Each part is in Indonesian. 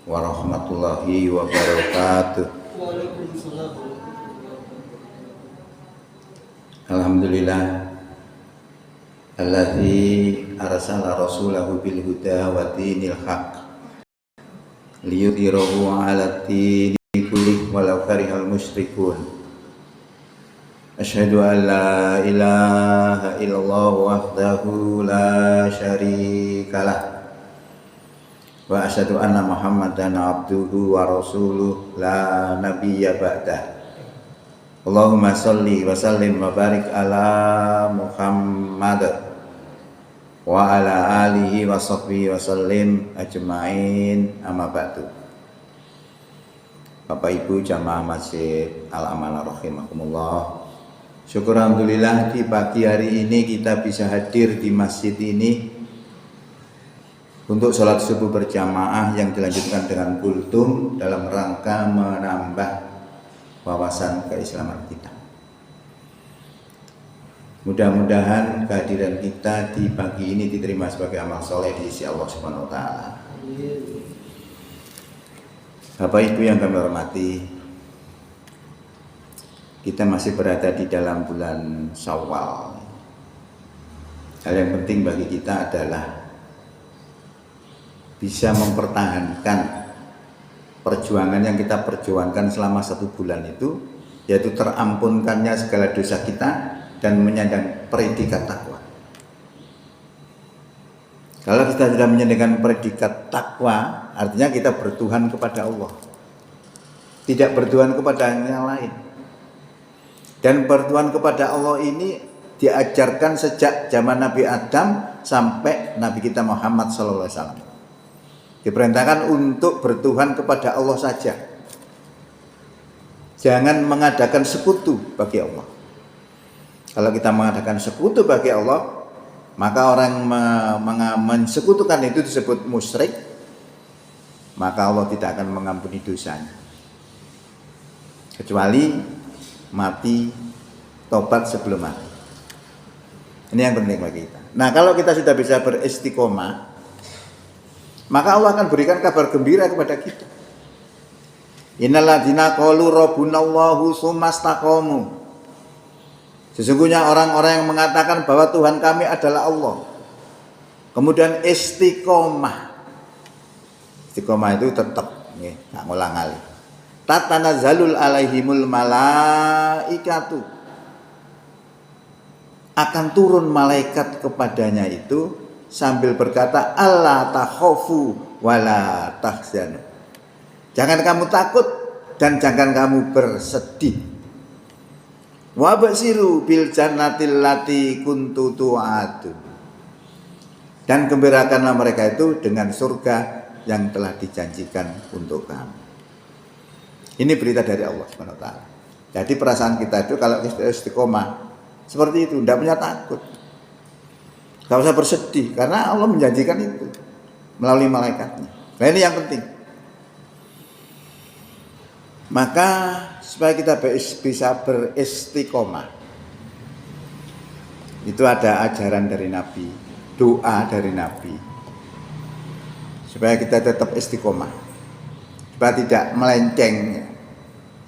warahmatullahi wabarakatuh. Waalaikumsalam. Alhamdulillah alladzi arsala rasulahu bil huda wa dinil haq liyudhhirahu 'ala dini kullih walau karihal musyrikun. Asyhadu an la ilaha illallah wahdahu la syarikalah wa asyhadu anna Muhammadan abduhu wa rasuluh la nabiyya ba'dah. Allahumma sholli wa sallim wa barik ala Muhammad wa ala alihi wa sahbihi wa sallim ajma'in, amma ba'du. Bapak Ibu jamaah Masjid Al-Amanah rahimakumullah. Syukur alhamdulillah di pagi hari ini kita bisa hadir di masjid ini untuk sholat subuh berjamaah yang dilanjutkan dengan kultum dalam rangka menambah wawasan keislaman kita. Mudah-mudahan kehadiran kita di pagi ini diterima sebagai amal soleh di sisi Allah Subhanahu wa taala. Bapak Ibu yang kami hormati, kita masih berada di dalam bulan Syawal. Hal yang penting bagi kita adalah bisa mempertahankan perjuangan yang kita perjuangkan selama 1 bulan itu, yaitu terampunkannya segala dosa kita dan menyandang predikat takwa. Kalau kita sudah menyandang predikat takwa, artinya kita bertuhan kepada Allah, tidak bertuhan kepada yang lain. Dan bertuhan kepada Allah ini diajarkan sejak zaman Nabi Adam sampai Nabi kita Muhammad SAW. Diperintahkan untuk bertuhan kepada Allah saja. Jangan mengadakan sekutu bagi Allah. Kalau kita mengadakan sekutu bagi Allah, maka orang mensekutukan itu disebut musyrik, maka Allah tidak akan mengampuni dosanya. Kecuali mati, tobat sebelum mati. Ini yang penting bagi kita. Nah, kalau kita sudah bisa beristiqomah, maka Allah akan berikan kabar gembira kepada kita. Innal ladzina qalu rabbunallahu tsumastaqamu. Sesungguhnya orang-orang yang mengatakan bahwa Tuhan kami adalah Allah, kemudian istiqomah. Istiqomah itu tetap, nggak ngulang-ngali. Tatanazzalul alaihimul malaikatu. Akan turun malaikat kepadanya itu sambil berkata, Allah takhofu wala tahzanu. Jangan kamu takut dan jangan kamu bersedih. Wa basiru bil jannatil lati kuntu tu'adu. Dan gembirakanlah mereka itu dengan surga yang telah dijanjikan untuk kamu. Ini berita dari Allah Subhanahu wa taala. Jadi perasaan kita itu kalau istiqomah seperti itu, tidak punya takut. Gak usah bersedih, karena Allah menjanjikan itu melalui malaikatnya. Nah, ini yang penting. Maka supaya kita bisa beristiqomah, itu ada ajaran dari Nabi, doa dari Nabi, supaya kita tetap istiqomah, supaya tidak melenceng.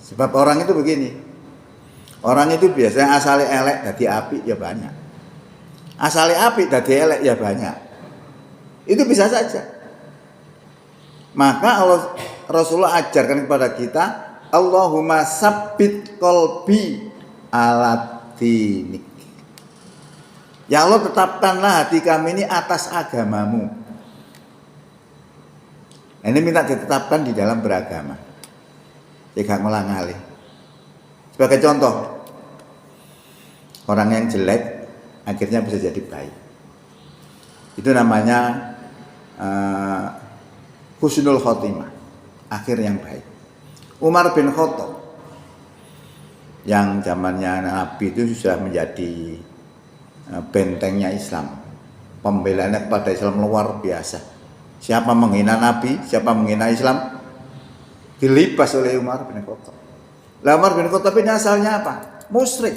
Sebab orang itu begini, orang itu biasanya asalnya elek jadi api ya banyak, asalnya api dadi elek ya banyak. Itu bisa saja. Maka Rasulullah ajarkan kepada kita, Allahumma sabbit qalbi ala dinik. Ya Allah, tetapkanlah hati kami ini atas agamamu. Ini minta ditetapkan di dalam beragama. Tidak ngulang-ngalih. Sebagai contoh, orang yang jelek akhirnya bisa jadi baik. Itu namanya husnul khotimah, akhir yang baik. Umar bin Khattab yang zamannya Nabi itu sudah menjadi bentengnya Islam, pembelaannya kepada Islam luar biasa. Siapa menghina Nabi, siapa menghina Islam, dilibas oleh Umar bin Khattab. Lah Umar bin Khattab ini asalnya apa? Musyrik.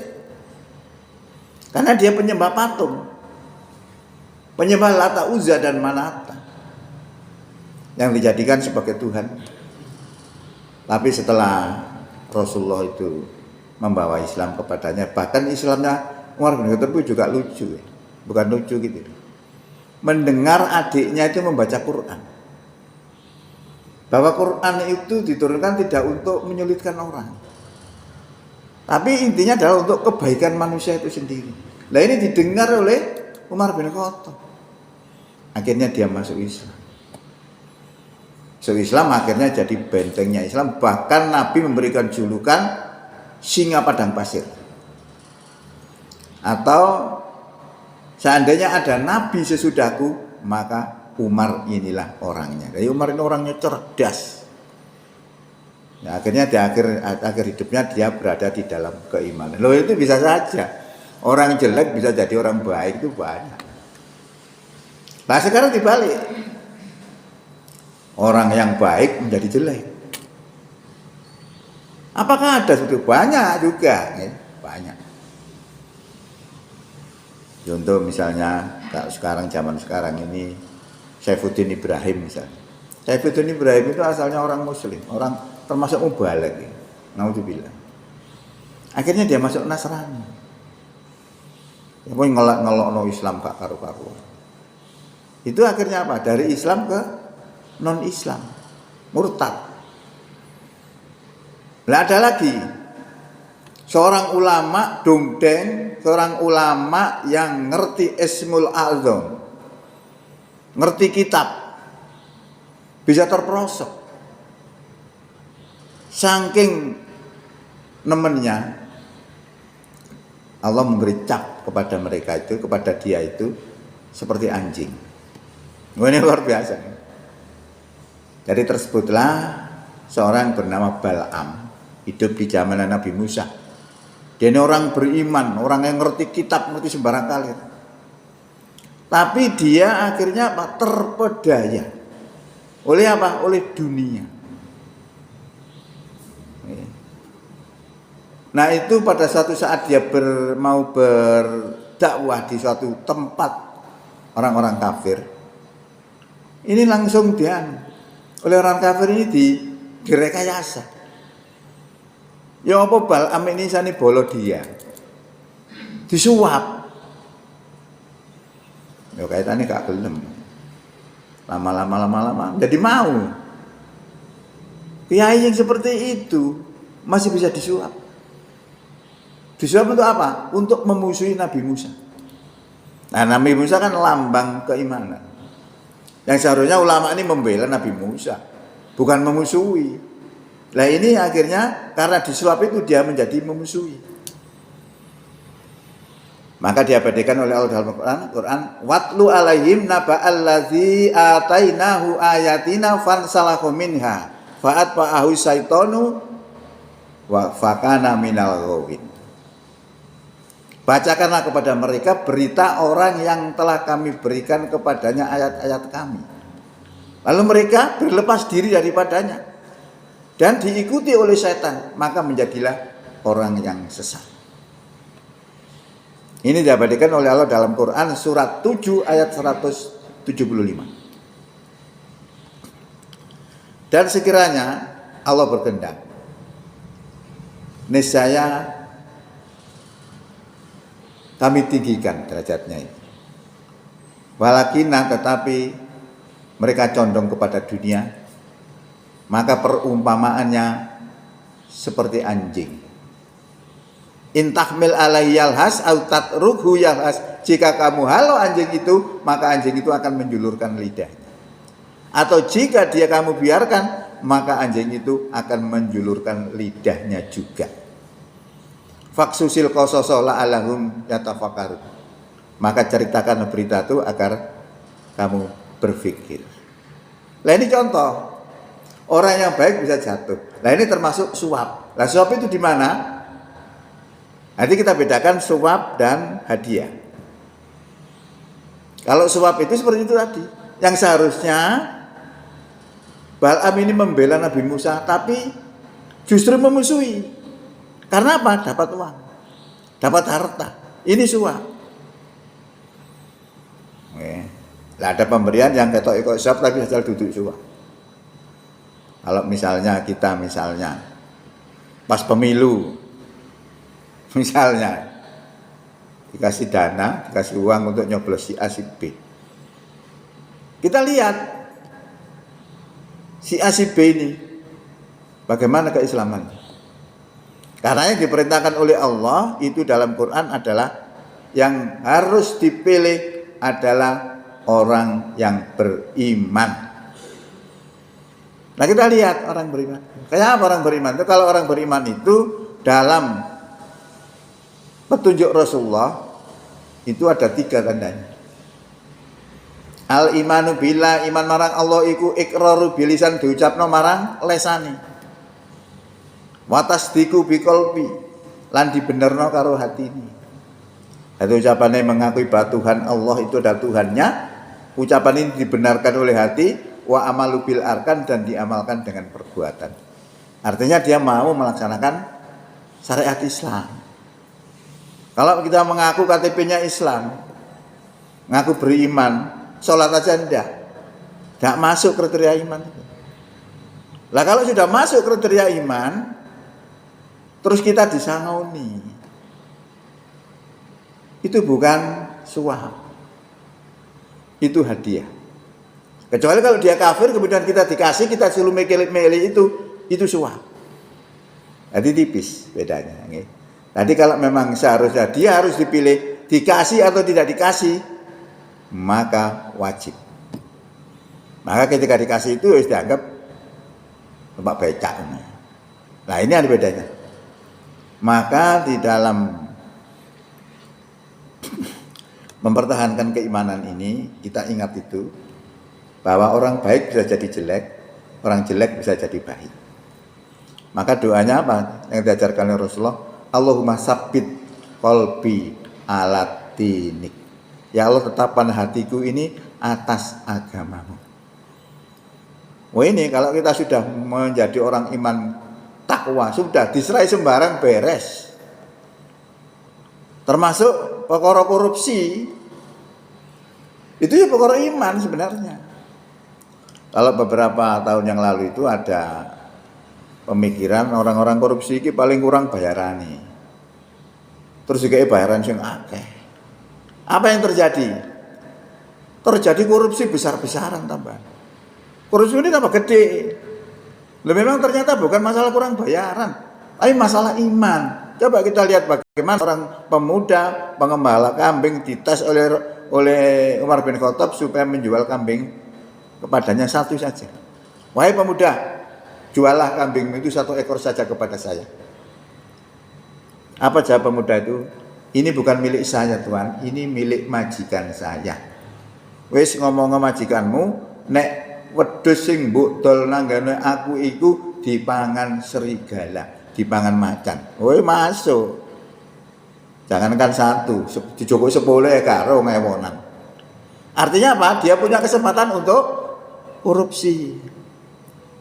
Karena dia penyembah patung, penyembah Lata, Uzza dan Manata. yang dijadikan sebagai Tuhan. Tapi setelah Rasulullah itu membawa Islam kepadanya, bahkan Islamnya Umar bin Khattab juga lucu, bukan lucu gitu. Mendengar adiknya itu membaca Quran, bahwa Quran itu diturunkan tidak untuk menyulitkan orang, tapi intinya adalah untuk kebaikan manusia itu sendiri. Nah ini didengar oleh Umar bin Khattab, akhirnya dia masuk Islam. Islam akhirnya jadi bentengnya Islam. Bahkan Nabi memberikan julukan singa padang pasir. Atau seandainya ada Nabi sesudahku, maka Umar inilah orangnya. Jadi Umar ini orangnya cerdas. Ya, akhirnya di akhir hidupnya dia berada di dalam keimanan. Loh itu bisa saja. Orang jelek bisa jadi orang baik, itu banyak. Nah sekarang dibalik. Orang yang baik menjadi jelek. Apakah ada suatu? Banyak juga, ya, banyak. Contoh misalnya sekarang zaman sekarang ini Saifuddin Ibrahim misalnya. Saifuddin Ibrahim itu asalnya orang Muslim, orang termasuk mubaligh. Naudzubillah. Akhirnya dia masuk Nasrani. Ya, ngelok Islam gak karu-karuan. Itu akhirnya apa? Dari Islam ke non-Islam, murtad. Lah ada lagi seorang ulama dongdeng, seorang ulama yang ngerti Ismul A'zam, ngerti kitab, bisa terperosok. Saking nemennya Allah memberi cap kepada mereka itu, kepada dia itu seperti anjing. Ini luar biasa. Jadi tersebutlah seorang bernama Bal'am, hidup di zaman Nabi Musa. Dia ini orang beriman, orang yang ngerti kitab, ngerti sembarang kali. Tapi dia akhirnya apa? Terpedaya. Oleh apa? Oleh dunia. Nah itu pada suatu saat dia mau berdakwah di suatu tempat orang-orang kafir. Ini langsung dia oleh orang kafir ini direkayasa. Ya apa Bal'am ini sani bolo dia. Disuap. Ya kaitannya gak gelem. Lama-lama jadi mau. Kiai yang seperti itu masih bisa disuap. Disuap untuk apa? Untuk memusuhi Nabi Musa. Nah Nabi Musa kan lambang keimanan. Yang seharusnya ulama ini membela Nabi Musa, bukan memusuhi. Nah ini akhirnya karena disuap itu dia menjadi memusuhi. Maka diabadikan oleh Allah dalam Quran, watlu alaihim naba'allazi atainahu ayatina fansalakhu minha fa'atba'ahu syaitanu wa fakana minal ghawin. Bacakanlah kepada mereka berita orang yang telah kami berikan kepadanya ayat-ayat kami. Lalu mereka berlepas diri daripadanya dan diikuti oleh setan, maka menjadilah orang yang sesat. Ini diabadikan oleh Allah dalam Quran surat 7 ayat 175. Dan sekiranya Allah berkehendak, niscaya kami tinggikan derajatnya itu. Walakinna tetapi mereka condong kepada dunia, maka perumpamaannya seperti anjing. Intahmil alaihi yalhas au tatruhu yalhas. Jika kamu halau anjing itu, maka anjing itu akan menjulurkan lidahnya. Atau jika dia kamu biarkan, maka anjing itu akan menjulurkan lidahnya juga. Faksusil qasoso la'allahum yatafakkarun. Maka ceritakan berita itu agar kamu berpikir. Nah ini contoh. Orang yang baik bisa jatuh. Nah ini termasuk suap. Nah suap itu di mana? Nanti kita bedakan suap dan hadiah. Kalau suap itu seperti itu tadi. Yang seharusnya Bal'am ini membela Nabi Musa, tapi justru memusuhi. Karena apa? Dapat uang, dapat harta. Ini suap. Nah, ada pemberian yang ketok ikut suap tapi asal duduk suap. Kalau misalnya kita pas pemilu misalnya dikasih dana, dikasih uang untuk nyoblos si A si B. Kita lihat si A si B ini bagaimana keislamannya. Karena yang diperintahkan oleh Allah itu dalam Quran adalah yang harus dipilih adalah orang yang beriman. Nah kita lihat orang beriman. Kayak apa orang beriman itu? Kalau orang beriman itu dalam petunjuk Rasulullah itu ada 3 tandanya. Al imanu billah, iman marang Allah iku iqraru bilisan diucapno marang lesane. Wa tasdiqu biqalbi lan dibenerno karo hatine. Itu ucapannya mengakui bahwa Tuhan Allah itu adalah Tuhannya. Ucapan ini dibenarkan oleh hati, wa amalu bil arkan dan diamalkan dengan perbuatan. Artinya dia mau melaksanakan syariat Islam. Kalau kita mengaku KTP-nya Islam, mengaku beriman, sholat aja enggak masuk kriteria iman. Lah kalau sudah masuk kriteria iman, terus kita disangauni, itu bukan suap, itu hadiah. Kecuali kalau dia kafir kemudian kita dikasih, kita suruh milih itu suap. Jadi tipis bedanya. Tadi kalau memang seharusnya dia harus dipilih dikasih atau tidak dikasih, maka wajib. Maka ketika dikasih itu harus dianggap tempat becak. Nah ini ada bedanya. Maka di dalam mempertahankan keimanan ini kita ingat itu bahwa orang baik bisa jadi jelek, orang jelek bisa jadi baik. Maka doanya apa yang diajarkan oleh Rasulullah? Allahumma sabbit qalbi ala dinik. Ya Allah tetapkan hatiku ini atas agamamu. Wah ini kalau kita sudah menjadi orang iman takwa, sudah diserai sembarang beres. Termasuk perkara korupsi. Itu ya perkara iman sebenarnya. Kalau beberapa tahun yang lalu itu ada pemikiran orang-orang korupsi ini paling kurang bayarane. Terus juga bayaran sing akeh. Apa yang terjadi? Terjadi korupsi besar-besaran tambah. Korupsi ini tambah gede. Loh, memang ternyata bukan masalah kurang bayaran, tapi masalah iman. Coba kita lihat bagaimana orang pemuda pengembala kambing dites oleh Umar bin Khattab supaya menjual kambing kepadanya 1 saja. Wahai pemuda, jualah kambing itu 1 ekor saja kepada saya. Apa jawab pemuda itu? Ini bukan milik saya Tuan, ini milik majikan saya. Wis ngomong majikanmu, nek wedhus sing mbok dol nanggane aku iku dipangan serigala, dipangan macan. Woi masuk. Jangankan 1, dijogok 10 karo ngewonan. Artinya apa? Dia punya kesempatan untuk korupsi,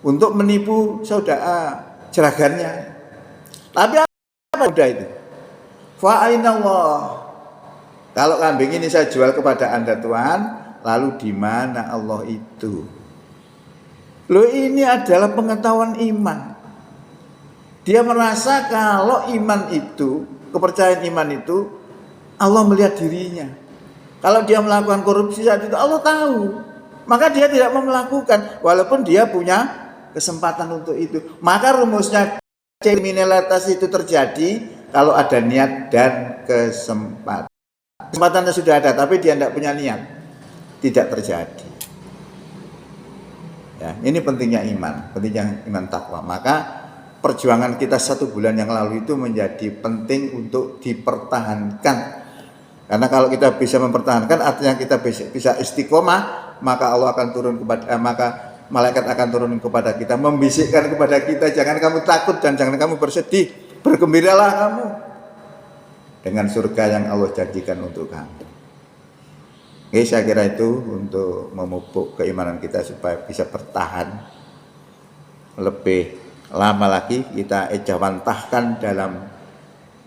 untuk menipu saudara jeragannya. Tapi apa udah itu? Fa'inallah. Kalau kambing ini saya jual kepada Anda Tuhan, lalu di mana Allah itu? Loh ini adalah pengetahuan iman. Dia merasa kalau iman itu, kepercayaan iman itu, Allah melihat dirinya. Kalau dia melakukan korupsi saat itu Allah tahu. Maka dia tidak mau melakukan walaupun dia punya kesempatan untuk itu. Maka rumusnya kriminalitas itu terjadi kalau ada niat dan kesempatan. Kesempatannya sudah ada tapi dia tidak punya niat, tidak terjadi. Ya, ini pentingnya iman, pentingnya iman takwa. Maka perjuangan kita 1 bulan yang lalu itu menjadi penting untuk dipertahankan. Karena kalau kita bisa mempertahankan artinya kita bisa istiqomah, maka Allah akan turun kepada maka malaikat akan turun kepada kita, membisikkan kepada kita, jangan kamu takut dan jangan kamu bersedih, bergembiralah kamu dengan surga yang Allah janjikan untuk kamu. Oke, saya kira itu untuk memupuk keimanan kita supaya bisa bertahan lebih lama lagi, kita ejawantahkan dalam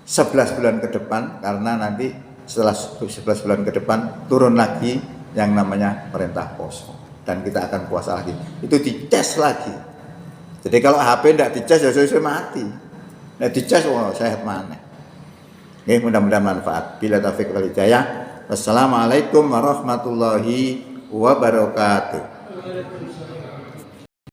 11 bulan ke depan, karena nanti setelah 11 bulan ke depan turun lagi yang namanya perintah poso dan kita akan puasa lagi. Itu dites lagi. Jadi kalau HP tidak dicas ya sesuai mati. Nek dicas wah sehat mana. Oke, mudah-mudahan manfaat. Bila taufik wal hidayah. Wassalamualaikum warahmatullahi wabarakatuh.